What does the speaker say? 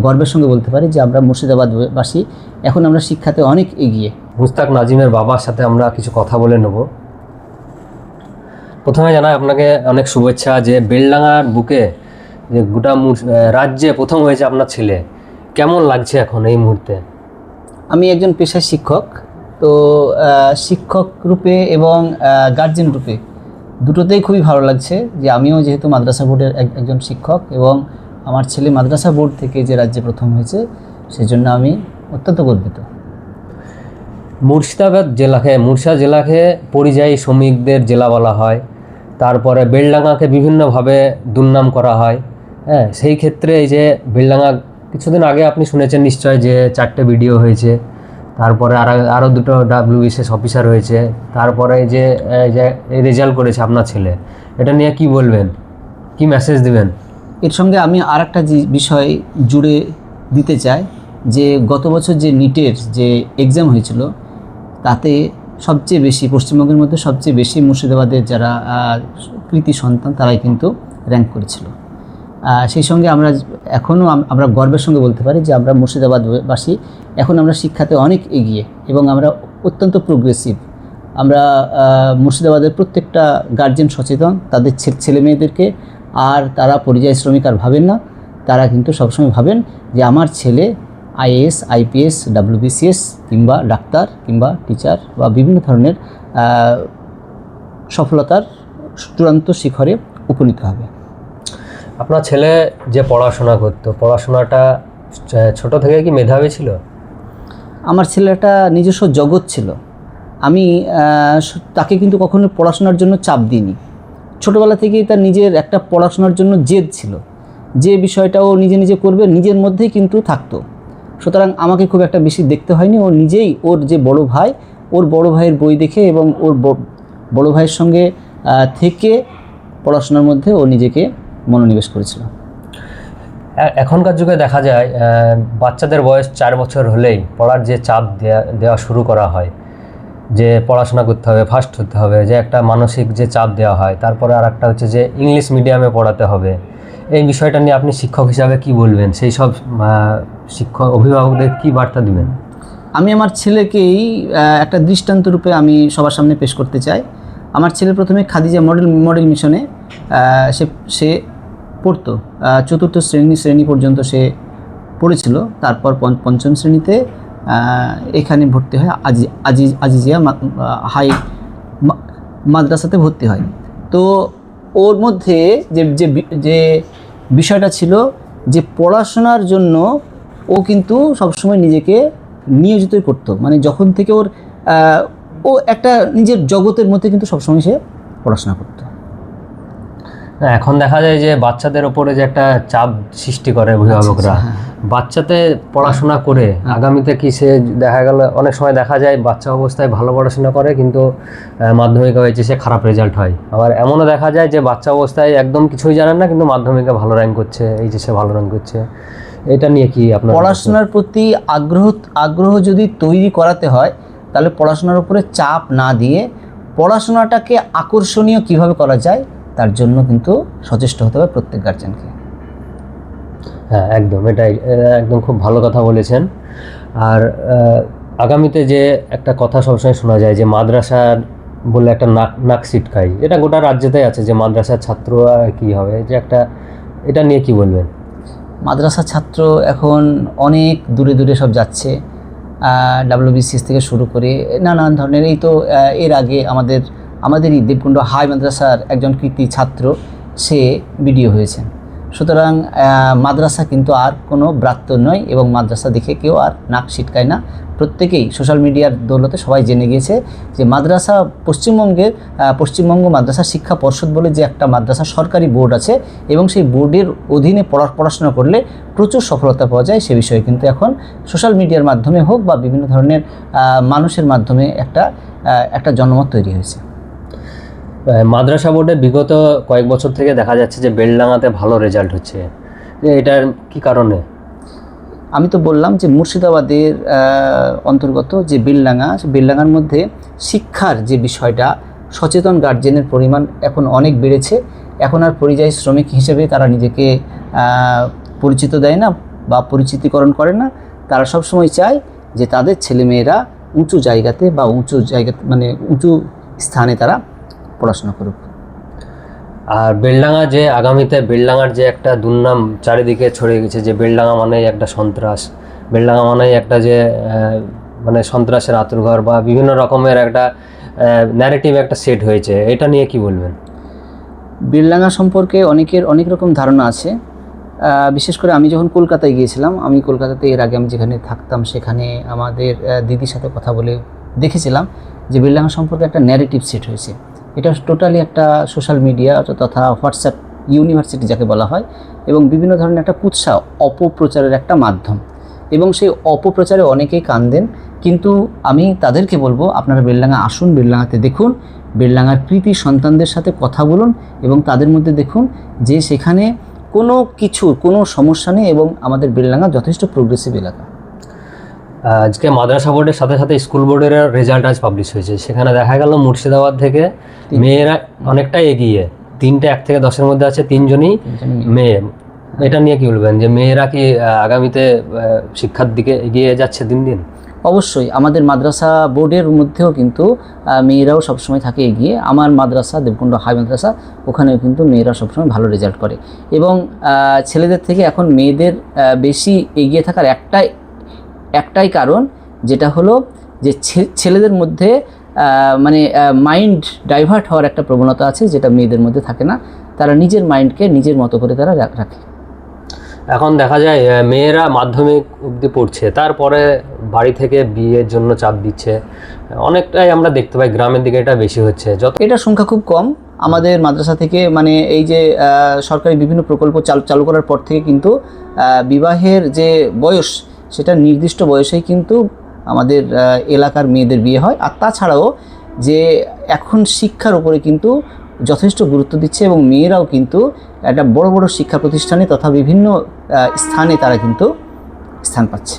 গর্বের সঙ্গে বলতে পারি যে আমরা মুর্শিদাবাদবাসী এখন আমরা শিক্ষাতে অনেক এগিয়ে। মুস্তাক নাজিমের বাবার সাথে আমরা কিছু কথা বলে নেব। প্রথমে জানাই আপনাকে অনেক শুভেচ্ছা যে বেলডাঙার বুকে যে গোটা রাজ্যে প্রথম হয়েছে আপনার ছেলে, কেমন লাগছে এখন এই মুহূর্তে? আমি একজন পেশায় শিক্ষক, তো শিক্ষক রূপে এবং গার্জেন রূপে দুটোতেই খুবই ভালো লাগছে যে আমিও যেহেতু মাদ্রাসা বোর্ডের একজন শিক্ষক এবং আমার ছেলে মাদ্রাসা বোর্ড থেকে যে রাজ্যে প্রথম হয়েছে সেজন্য আমি অত্যন্ত গর্বিত। মুর্শিদাবাদ জেলাকে পরিযায়ী শ্রমিকদের জেলা বলা হয়, তারপরে বেলডাঙাকে বিভিন্নভাবে দুর্নাম করা হয়। হ্যাঁ, সেই ক্ষেত্রে এই যে বেলডাঙা কিছুদিন আগে আপনি শুনেছেন নিশ্চয় যে 4টে ভিডিও হয়েছে, তারপরে আরও 2টো WBCS অফিসার হয়েছে, তারপরে যে রেজাল্ট করেছে আপনার ছেলে, এটা নিয়ে কি বলবেন, কি মেসেজ দিবেন? এর সঙ্গে আমি আর একটা বিষয় জুড়ে দিতে চাই যে গত বছর যে নিটের যে এক্সাম হয়েছিল তাতে সবচেয়ে বেশি পশ্চিমবঙ্গের মধ্যে সবচেয়ে বেশি মুর্শিদাবাদের যারা কৃতি সন্তান তারাই কিন্তু র্যাঙ্ক করেছিল। সেই সঙ্গে আমরা গর্বের সঙ্গে বলতে পারি যে আমরা মুর্শিদাবাদবাসী এখন আমরা শিক্ষাতে অনেক এগিয়ে এবং আমরা অত্যন্ত প্রোগ্রেসিভ। আমরা মুর্শিদাবাদের প্রত্যেকটা গার্জেন সচেতন, তাদের ছেলে মেয়েদেরকে আর তারা পরিযায়ী শ্রমিক আর ভাবেন না, তারা কিন্তু সবসময় ভাবেন যে আমার ছেলে IAS, IPS, WBCS কিংবা ডাক্তার কিংবা টিচার বা বিভিন্ন ধরনের সফলতার চূড়ান্ত শিখরে উপনীত হবে। আপনার ছেলে যে পড়াশোনা করতো, পড়াশোনাটা ছোট থেকে কি মেধাবী ছিল? আমার ছেলেটা নিজস্ব জগৎ ছিল। আমি তাকে কিন্তু কখনো পড়াশোনার জন্য চাপ দিইনি। ছোটোবেলা থেকেই তার নিজের একটা পড়াশোনার জন্য জেদ ছিল, যে বিষয়টা ও নিজে নিজে করবে নিজের মধ্যেই কিন্তু থাকতো। সুতরাং আমাকে খুব একটা বেশি দেখতে হয়নি। ও নিজেই ওর যে বড় ভাই, ওর বড় ভাইয়ের বই দেখে এবং ওর বড় ভাইয়ের সঙ্গে থেকে পড়াশোনার মধ্যে ও নিজেকে মনোনিবেশ করেছিল। এখনকার যুগে দেখা যায় বাচ্চাদের বয়স 4 বছর হলেই পড়ার যে চাপ দেওয়া শুরু করা হয়, যে পড়াশোনা করতে হবে, ফার্স্ট হতে হবে, যে একটা মানসিক যে চাপ দেওয়া হয়। তারপরে আর একটা হচ্ছে যে ইংলিশ মিডিয়ামে পড়াতে হবে। এই বিষয়টা নিয়ে আপনি শিক্ষক হিসাবে কি বলবেন? সেই সব অভিভাবকদের কি বার্তা দিবেন? আমি আমার ছেলেকেই একটা দৃষ্টান্ত রূপে আমি সবার সামনে পেশ করতে চাই। আমার ছেলে প্রথমে খাদিজা মডেল মিশনে সে পড়তো। 4র্থ শ্রেণী পর্যন্ত সে পড়েছিল। তারপর 5ম শ্রেণীতে এখানে ভর্তি হয় আজিজিয়া হাই মাদ্রাসাতে ভর্তি হয়। তো ওর মধ্যে যে বিষয়টা ছিল যে পড়াশোনার জন্য ও কিন্তু সবসময় নিজেকে নিয়োজিতই করতো। মানে যখন থেকে ও একটা নিজের জগতের মধ্যে কিন্তু সবসময় সে পড়াশোনা করতো। এখন দেখা যায় যে বাচ্চাদের ওপরে যে একটা চাপ সৃষ্টি করে অভিভাবকরা, বাচ্চাতে পড়াশোনা করে আগামীতে কি সে দেখা গেল অনেক সময় দেখা যায় বাচ্চা অবস্থায় ভালো পড়াশোনা করে কিন্তু মাধ্যমিকে হয়েছে সে খারাপ রেজাল্ট হয়। আবার এমনও দেখা যায় যে বাচ্চা অবস্থায় একদম কিছুই জানেন না কিন্তু মাধ্যমিকে ভালো র্যাঙ্ক করছে, এইচএসে ভালো র্যাঙ্ক করছে। এটা নিয়ে কি আপনার পড়াশোনার প্রতি আগ্রহ যদি তৈরি করাতে হয় তাহলে পড়াশোনার উপরে চাপ না দিয়ে পড়াশোনাটাকে আকর্ষণীয় কিভাবে করা যায় তার জন্য কিন্তু সচেষ্ট হতে হবে প্রত্যেক গার্জেনকে। হ্যাঁ, এটাই একদম খুব ভালো কথা বলেছেন। আর আগামীতে যে একটা কথা সবসময় শোনা যায় যে মাদ্রাসার বলে একটা নাক ছিটকাই, এটা গোটা রাজ্যতেই আছে যে মাদ্রাসার ছাত্র কি হবে, যে একটা, এটা নিয়ে কি বলবেন? মাদ্রাসার ছাত্র এখন অনেক দূরে দূরে সব যাচ্ছে, WBCS থেকে শুরু করে নানান ধরনের। এই তো এর আগে আমাদেরই দেবকুণ্ড হাই মাদ্রাসার একজন কৃতি ছাত্র সে বিডিও হয়েছেন। সুতরাং মাদ্রাসা কিন্তু আর কোনো ব্রাত্য নয় এবং মাদ্রাসা দেখে কেউ আর নাক ছিটকায় না। প্রত্যেকেই সোশ্যাল মিডিয়ার দৌলতে সবাই জেনে গিয়েছে যে মাদ্রাসা পশ্চিমবঙ্গ মাদ্রাসা শিক্ষা পর্ষদ বলে যে একটা মাদ্রাসা সরকারি বোর্ড আছে এবং সেই বোর্ডের অধীনে পড়াশোনা করলে প্রচুর সফলতা পাওয়া যায়। সে বিষয়ে কিন্তু এখন সোশ্যাল মিডিয়ার মাধ্যমে হোক বা বিভিন্ন ধরনের মানুষের মাধ্যমে একটা জনমত তৈরি হয়েছে। মাদ্রাসা বোর্ডে বিগত কয়েক বছর থেকে দেখা যাচ্ছে যে বেলডাঙাতে ভালো রেজাল্ট হচ্ছে, এটার কি কারণে? আমি তো বললাম যে মুর্শিদাবাদের অন্তর্গত যে বেলডাঙার মধ্যে শিক্ষার যে বিষয়টা, সচেতন গার্জেনের পরিমাণ এখন অনেক বেড়েছে। এখন আর পরিযায়ী শ্রমিক হিসেবে তারা নিজেকে পরিচিত দেয় না, বা পরিচিতিকরণ করে না। তারা সবসময় চায় যে তাদের ছেলেমেয়েরা উঁচু জায়গাতে বা মানে উঁচু স্থানে তারা পড়াশোনা করুক। আর বেলডাঙা যে আগামীতে বেলডাঙার যে একটা দুর্নাম চারিদিকে ছড়িয়ে গেছে, যে বেলডাঙা মানেই একটা সন্ত্রাস, বেলডাঙা মানেই একটা যে মানে সন্ত্রাসের আঁতুড়ঘর বা বিভিন্ন রকমের একটা ন্যারেটিভ একটা সেট হয়েছে, এটা নিয়ে কি বলবেন? বেলডাঙা সম্পর্কে অনেকের অনেক রকম ধারণা আছে। বিশেষ করে আমি যখন কলকাতায় গিয়েছিলাম, আমি কলকাতাতে এর আগে আমি যেখানে থাকতাম সেখানে আমাদের দিদির সাথে কথা বলে দেখেছিলাম যে বেলডাঙা সম্পর্কে একটা ন্যারেটিভ সেট হয়েছে। এটা টোটালি একটা সোশ্যাল মিডিয়া তথা হোয়াটসঅ্যাপ ইউনিভার্সিটি যাকে বলা হয়, এবং বিভিন্ন ধরনের একটা কুৎসা অপপ্রচারের একটা মাধ্যম, এবং সেই অপপ্রচারে অনেকেই কান দেন। কিন্তু আমি তাদেরকে বলবো, আপনারা বেলডাঙা আসুন, বেলডাঙাতে দেখুন, বেলডাঙার কৃতি সন্তানদের সাথে কথা বলুন এবং তাদের মধ্যে দেখুন যে সেখানে কোনো সমস্যা নেই, এবং আমাদের বেলডাঙা যথেষ্ট প্রোগ্রেসিভ এলাকা। আজকে মাদ্রাসা বোর্ডের সাথে সাথে স্কুল বোর্ডের রেজাল্ট আজ পাবলিশ হয়েছে, সেখানে দেখা গেল মুর্শিদাবাদ থেকে মেয়েরা অনেকটাই এগিয়ে, 3টে 1 থেকে 10-এর মধ্যে আছে 3জনই মেয়ে। এটা নিয়ে কি বলবেন, যে মেয়েরা কি আগামীতে শিক্ষার দিকে এগিয়ে যাচ্ছে দিন দিন? অবশ্যই আমাদের মাদ্রাসা বোর্ডের মধ্যেও কিন্তু মেয়েরাও সবসময় থাকে এগিয়ে। আমার মাদ্রাসা দেবকুণ্ড হাই মাদ্রাসা, ওখানেও কিন্তু মেয়েরা সবসময় ভালো রেজাল্ট করে, এবং ছেলেদের থেকে এখন মেয়েদের বেশি এগিয়ে থাকার একটাই কারণ, যেটা হলো যে ছেলেদের মধ্যে মানে মাইন্ড ডাইভার্ট হওয়ার একটা প্রবণতা আছে, যেটা মেয়েদের মধ্যে থাকে না। তারা নিজের মাইন্ডকে নিজের মতো করে তারা রাখে। এখন দেখা যায় মেয়েরা মাধ্যমিক অবধি পড়ছে, তারপরে বাড়ি থেকে বিয়ের জন্য চাপ দিচ্ছে, অনেকটাই আমরা দেখতে পাই গ্রামের দিকে এটা বেশি হচ্ছে। এটার সংখ্যা খুব কম আমাদের মাদ্রাসা থেকে, মানে এই যে সরকারি বিভিন্ন প্রকল্প চালু করার পর থেকে কিন্তু বিবাহের যে বয়স, সেটা নির্দিষ্ট বয়সেই কিন্তু আমাদের এলাকার মেয়েদের বিয়ে হয়। আর তাছাড়াও যে এখন শিক্ষার উপরে কিন্তু যথেষ্ট গুরুত্ব দিচ্ছে, এবং মেয়েরাও কিন্তু একটা বড় বড় শিক্ষা প্রতিষ্ঠানে তথা বিভিন্ন স্থানে তারা কিন্তু স্থান পাচ্ছে।